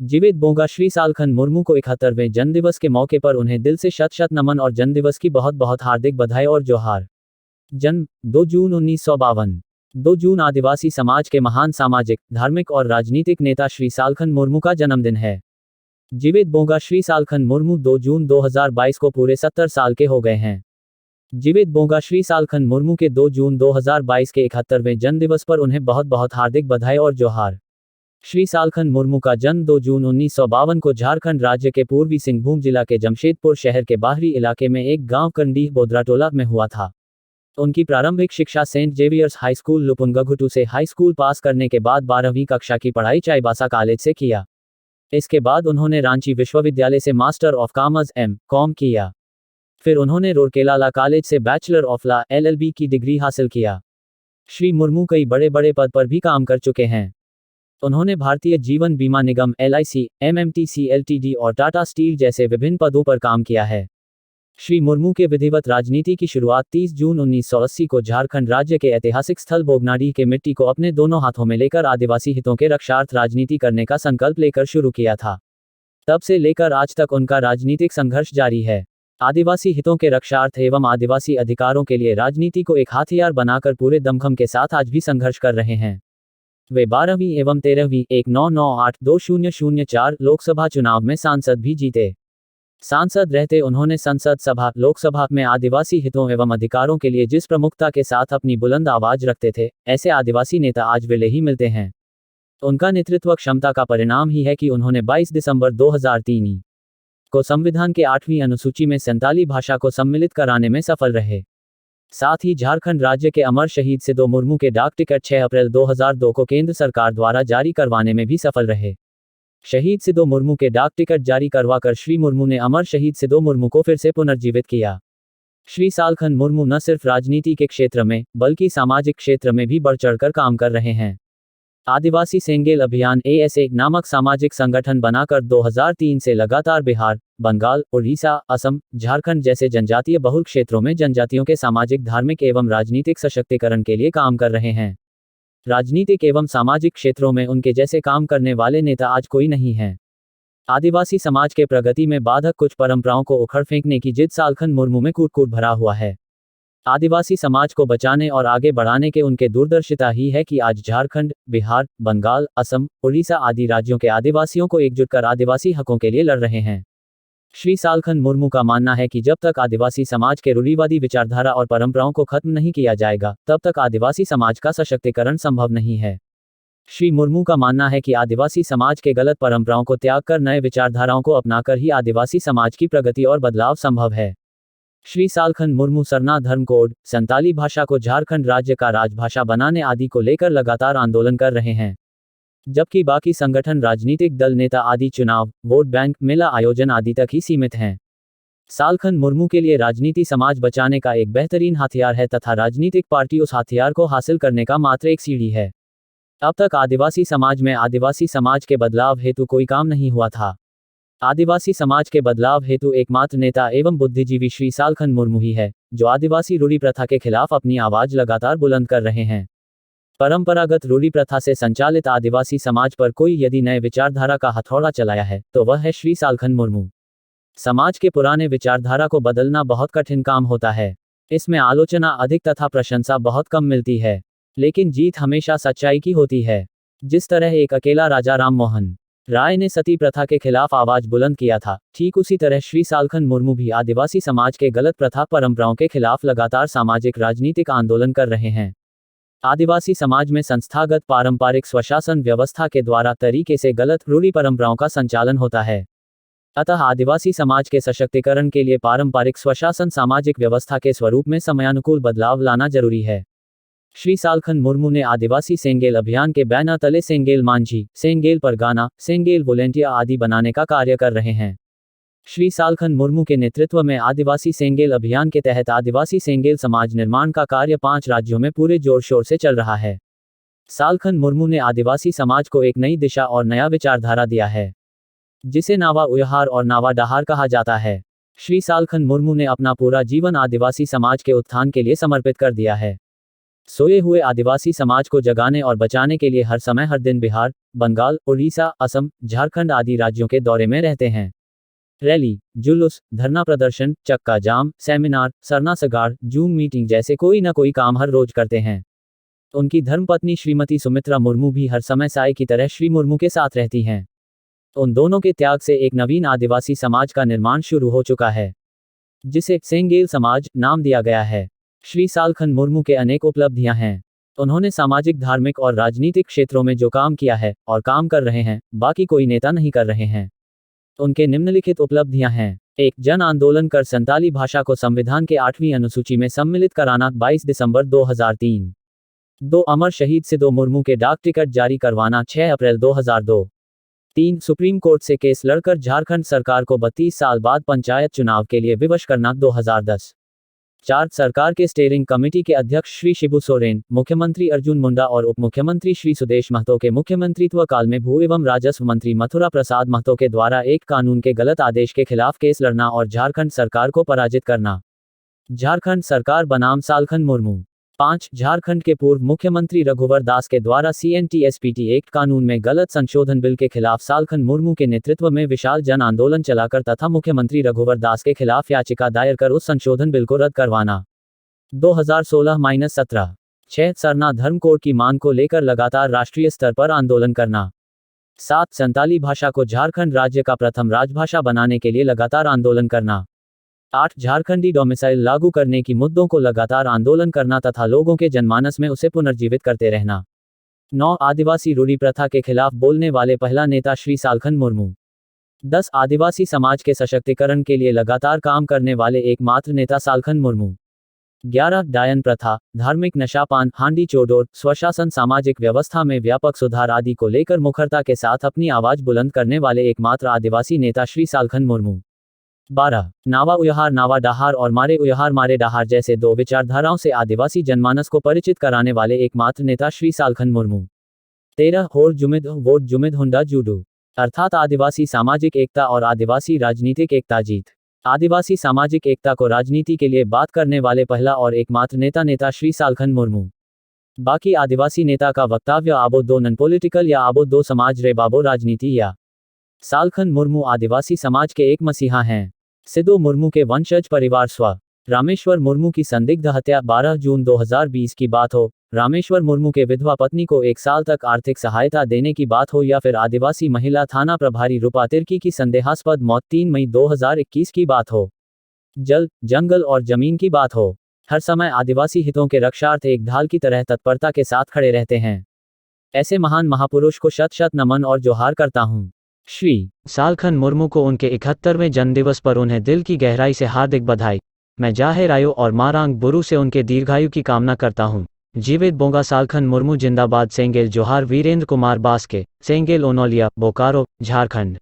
जीवित बोंगा श्री सालखन मुर्मू को 71वें जन्मदिवस के मौके पर उन्हें दिल से शत शत नमन और जन्मदिवस की बहुत बहुत हार्दिक बधाई और जोहार। जन्म 2 जून 1952। 2 जून आदिवासी समाज के महान सामाजिक, धार्मिक और राजनीतिक नेता श्री सालखन मुर्मू का जन्मदिन है। जीवित बोंगा श्री सालखन मुर्मू 2 जून 2022 को पूरे 70 साल के हो गए हैं। जीवित बोंगा श्री सालखन मुर्मू के 2 जून 2022 के 71वें जन्मदिवस पर उन्हें बहुत बहुत हार्दिक बधाई और जोहार। श्री सालखन मुर्मू का जन्म 2 जून 1952 को झारखंड राज्य के पूर्वी सिंहभूम जिला के जमशेदपुर शहर के बाहरी इलाके में एक गांव कंडीह बोदराटोला में हुआ था। उनकी प्रारंभिक शिक्षा सेंट जेवियर्स हाई स्कूल लुपुनगघुटू से हाई स्कूल पास करने के बाद 12वीं कक्षा की पढ़ाई चाईबासा कॉलेज से किया। इसके बाद उन्होंने रांची विश्वविद्यालय से मास्टर ऑफ कॉमर्स M.Com किया। फिर उन्होंने रोरकेला कॉलेज से बैचलर ऑफ लॉ LLB की डिग्री हासिल किया। श्री मुर्मू कई बड़े बड़े पद पर भी काम कर चुके हैं। उन्होंने भारतीय जीवन बीमा निगम LIC, MMTC Ltd और टाटा स्टील जैसे विभिन्न पदों पर काम किया है। श्री मुर्मू के विधिवत राजनीति की शुरुआत 30 जून 1980 को झारखंड राज्य के ऐतिहासिक स्थल भोगनाडीह के मिट्टी को अपने दोनों हाथों में लेकर आदिवासी हितों के रक्षार्थ राजनीति करने का संकल्प लेकर शुरू किया था। तब से लेकर आज तक उनका राजनीतिक संघर्ष जारी है। आदिवासी हितों के रक्षार्थ एवं आदिवासी अधिकारों के लिए राजनीति को एक हथियार बनाकर पूरे दमखम के साथ आज भी संघर्ष कर रहे हैं। वे 12वीं एवं 13वीं 1998-2004 लोकसभा चुनाव में सांसद भी जीते। सांसद रहते उन्होंने संसद सभा, लोकसभा में आदिवासी हितों एवं अधिकारों के लिए जिस प्रमुखता के साथ अपनी बुलंद आवाज रखते थे, ऐसे आदिवासी नेता आज विरले ही मिलते हैं। उनका नेतृत्व क्षमता का परिणाम ही है कि उन्होंने 22 दिसंबर 2003 को संविधान के 8वीं अनुसूची में संताली भाषा को सम्मिलित कराने में सफल रहे। साथ ही झारखंड राज्य के अमर शहीद सिदो मुर्मू के डाक टिकट 6 अप्रैल 2002 को केंद्र सरकार द्वारा जारी करवाने में भी सफल रहे। शहीद सिदो मुर्मू के डाक टिकट जारी करवाकर श्री मुर्मू ने अमर शहीद सिदो मुर्मू को फिर से पुनर्जीवित किया। श्री सालखन मुर्मू न सिर्फ राजनीति के क्षेत्र में, बल्कि सामाजिक क्षेत्र में भी बढ़ चढ़कर काम कर रहे हैं। आदिवासी सेंगेल अभियान ASA नामक सामाजिक संगठन बनाकर 2003 से लगातार बिहार, बंगाल, उड़ीसा, असम, झारखंड जैसे जनजातीय बहुल क्षेत्रों में जनजातियों के सामाजिक, धार्मिक एवं राजनीतिक सशक्तिकरण के लिए काम कर रहे हैं। राजनीतिक एवं सामाजिक क्षेत्रों में उनके जैसे काम करने वाले नेता आज कोई नहीं है। आदिवासी समाज के प्रगति में बाधक कुछ परंपराओं को उखड़ फेंकने की जिद सालखन मुर्मू में कूट-कूट भरा हुआ है। आदिवासी समाज को बचाने और आगे बढ़ाने के उनके दूरदर्शिता ही है कि आज झारखंड, बिहार, बंगाल, असम, उड़ीसा आदि राज्यों के आदिवासियों को एकजुट कर आदिवासी हकों के लिए लड़ रहे हैं। श्री सालखन मुर्मू का मानना है कि जब तक आदिवासी समाज के रूढ़िवादी विचारधारा और परंपराओं को खत्म नहीं किया जाएगा, तब तक आदिवासी समाज का सशक्तिकरण संभव नहीं है। श्री मुर्मू का मानना है कि आदिवासी समाज के गलत परंपराओं को त्याग कर नए विचारधाराओं को अपनाकर ही आदिवासी समाज की प्रगति और बदलाव संभव है। श्री सालखन मुर्मू सरना धर्म कोड, संताली भाषा को झारखंड राज्य का राजभाषा बनाने आदि को लेकर लगातार आंदोलन कर रहे हैं। जबकि बाकी संगठन, राजनीतिक दल, नेता आदि चुनाव, वोट बैंक, मेला आयोजन आदि तक ही सीमित हैं। सालखन मुर्मू के लिए राजनीति समाज बचाने का एक बेहतरीन हथियार है तथा राजनीतिक पार्टी उस हथियार को हासिल करने का मात्र एक सीढ़ी है। अब तक आदिवासी समाज में आदिवासी समाज के बदलाव हेतु कोई काम नहीं हुआ था। आदिवासी समाज के बदलाव हेतु एकमात्र नेता एवं बुद्धिजीवी श्री सालखन मुर्मू ही है, जो आदिवासी रूढ़ी प्रथा के खिलाफ अपनी आवाज लगातार बुलंद कर रहे हैं। परंपरागत रूढ़ी प्रथा से संचालित आदिवासी समाज पर कोई यदि नए विचारधारा का हथौड़ा चलाया है, तो वह है श्री सालखन मुर्मू। समाज के पुराने विचारधारा को बदलना बहुत कठिन काम होता है। इसमें आलोचना अधिक तथा प्रशंसा बहुत कम मिलती है, लेकिन जीत हमेशा सच्चाई की होती है। जिस तरह एक अकेला राजा राम मोहन राय ने सती प्रथा के खिलाफ आवाज बुलंद किया था, ठीक उसी तरह श्री सालखन मुर्मू भी आदिवासी समाज के गलत प्रथा परंपराओं के खिलाफ लगातार सामाजिक राजनीतिक आंदोलन कर रहे हैं। आदिवासी समाज में संस्थागत पारंपरिक स्वशासन व्यवस्था के द्वारा तरीके से गलत रूढ़ी परंपराओं का संचालन होता है। अतः आदिवासी समाज के सशक्तिकरण के लिए पारंपरिक स्वशासन सामाजिक व्यवस्था के स्वरूप में समयानुकूल बदलाव लाना जरूरी है। श्री सालखन मुर्मू ने आदिवासी सेंगेल अभियान के बैनर तले सेंगेल मांझी, सेंगेल परगाना, सेंगेल वोलेंटियर आदि बनाने का कार्य कर रहे हैं। श्री सालखन मुर्मू के नेतृत्व में आदिवासी सेंगेल अभियान के तहत आदिवासी सेंगेल समाज निर्माण का कार्य 5 राज्यों में पूरे जोर शोर से चल रहा है। सालखन मुर्मू ने आदिवासी समाज को एक नई दिशा और नया विचारधारा दिया है, जिसे नावा उयहार और नावा डहार कहा जाता है। श्री सालखन मुर्मू ने अपना पूरा जीवन आदिवासी समाज के उत्थान के लिए समर्पित कर दिया है। सोए हुए आदिवासी समाज को जगाने और बचाने के लिए हर समय हर दिन बिहार, बंगाल, उड़ीसा, असम, झारखंड आदि राज्यों के दौरे में रहते हैं। रैली, जुलूस, धरना प्रदर्शन, चक्का जाम, सेमिनार, सरना सगाड़, जूम मीटिंग जैसे कोई न कोई काम हर रोज करते हैं। उनकी धर्मपत्नी श्रीमती सुमित्रा मुर्मू भी हर समय साय की तरह श्री मुर्मू के साथ रहती हैं। उन दोनों के त्याग से एक नवीन आदिवासी समाज का निर्माण शुरू हो चुका है, जिसे सेंगेल समाज नाम दिया गया है। श्री सालखन मुर्मू के अनेक उपलब्धियां हैं। उन्होंने सामाजिक, धार्मिक और राजनीतिक क्षेत्रों में जो काम किया है और काम कर रहे हैं, बाकी कोई नेता नहीं कर रहे हैं। उनके निम्नलिखित उपलब्धियां हैं। 1. जन आंदोलन कर संताली भाषा को संविधान के 8वीं अनुसूची में सम्मिलित कराना 22 दिसंबर 2003। 2. अमर शहीद सिदो मुर्मू के डाक टिकट जारी करवाना 6 अप्रैल 2002। 3. सुप्रीम कोर्ट से केस लड़कर झारखंड सरकार को 32 साल बाद पंचायत चुनाव के लिए विवश करना 2010। 4. सरकार के स्टीयरिंग कमेटी के अध्यक्ष श्री शिबू सोरेन, मुख्यमंत्री अर्जुन मुंडा और उप मुख्यमंत्री श्री सुदेश महतो के मुख्यमंत्रित्व काल में भू एवं राजस्व मंत्री मथुरा प्रसाद महतो के द्वारा एक कानून के गलत आदेश के खिलाफ केस लड़ना और झारखंड सरकार को पराजित करना। झारखंड सरकार बनाम सालखन मुर्मू। 5. झारखंड के पूर्व मुख्यमंत्री रघुवर दास के द्वारा CNTSPT एक्ट कानून में गलत संशोधन बिल के खिलाफ सालखन मुर्मू के नेतृत्व में विशाल जन आंदोलन चलाकर तथा मुख्यमंत्री रघुवर दास के खिलाफ याचिका दायर कर उस संशोधन बिल को रद्द करवाना। 2016-17। 6. सरना धर्म कोड की मांग को लेकर लगातार राष्ट्रीय स्तर पर आंदोलन करना। 7. संताली भाषा को झारखंड राज्य का प्रथम राजभाषा बनाने के लिए लगातार आंदोलन करना। 8. झारखंडी डोमिसाइल लागू करने की मुद्दों को लगातार आंदोलन करना तथा लोगों के जनमानस में उसे पुनर्जीवित करते रहना। 9. आदिवासी रूढ़ी प्रथा के खिलाफ बोलने वाले पहला नेता श्री सालखन मुर्मू। 10. आदिवासी समाज के सशक्तिकरण के लिए लगातार काम करने वाले एकमात्र नेता सालखन मुर्मू। 11. डायन प्रथा, धार्मिक नशापान, हांडी चोडोर, स्वशासन, सामाजिक व्यवस्था में व्यापक सुधार आदि को लेकर मुखरता के साथ अपनी आवाज बुलंद करने वाले एकमात्र आदिवासी नेता श्री सालखन मुर्मू। 12. नावा उयहार नावा डहार और मारे उयहार मारे डहार जैसे दो विचारधाराओं से आदिवासी जनमानस को परिचित कराने वाले एकमात्र नेता श्री सालखन मुर्मू। 13. होर जुमिद वोट जुमिद हुंडा जूडू, अर्थात आदिवासी सामाजिक एकता और आदिवासी राजनीतिक एकता जीत। आदिवासी सामाजिक एकता को राजनीति के लिए बात करने वाले पहला और एकमात्र नेता श्री सालखन मुर्मू। बाकी आदिवासी नेता का वक्तव्य आबो दो नन पॉलिटिकल या आबो दो समाज रे बाबो राजनीति या। सालखन मुर्मू आदिवासी समाज के एक मसीहा हैं। सिदो मुर्मू के वंशज परिवार स्व। रामेश्वर मुर्मू की संदिग्ध हत्या 12 जून 2020 की बात हो, रामेश्वर मुर्मू के विधवा पत्नी को 1 साल तक आर्थिक सहायता देने की बात हो या फिर आदिवासी महिला थाना प्रभारी रूपा तिर्की की संदेहास्पद मौत 3 मई 2021 की बात हो, जल, जंगल और जमीन की बात हो, हर समय आदिवासी हितों के रक्षार्थ एक ढाल की तरह तत्परता के साथ खड़े रहते हैं। ऐसे महान महापुरुष को शत शत नमन और जोहार करता हूँ। श्री सालखन मुर्मू को उनके 71वें जन्मदिवस पर उन्हें दिल की गहराई से हार्दिक बधाई। मैं जाहिर आयो और मारांग बुरु से उनके दीर्घायु की कामना करता हूँ। जीवित बोंगा सालखन मुर्मू जिंदाबाद। सेंगेल जोहार वीरेंद्र कुमार बास्के, सेंगेल ओनोलिया, बोकारो, झारखंड।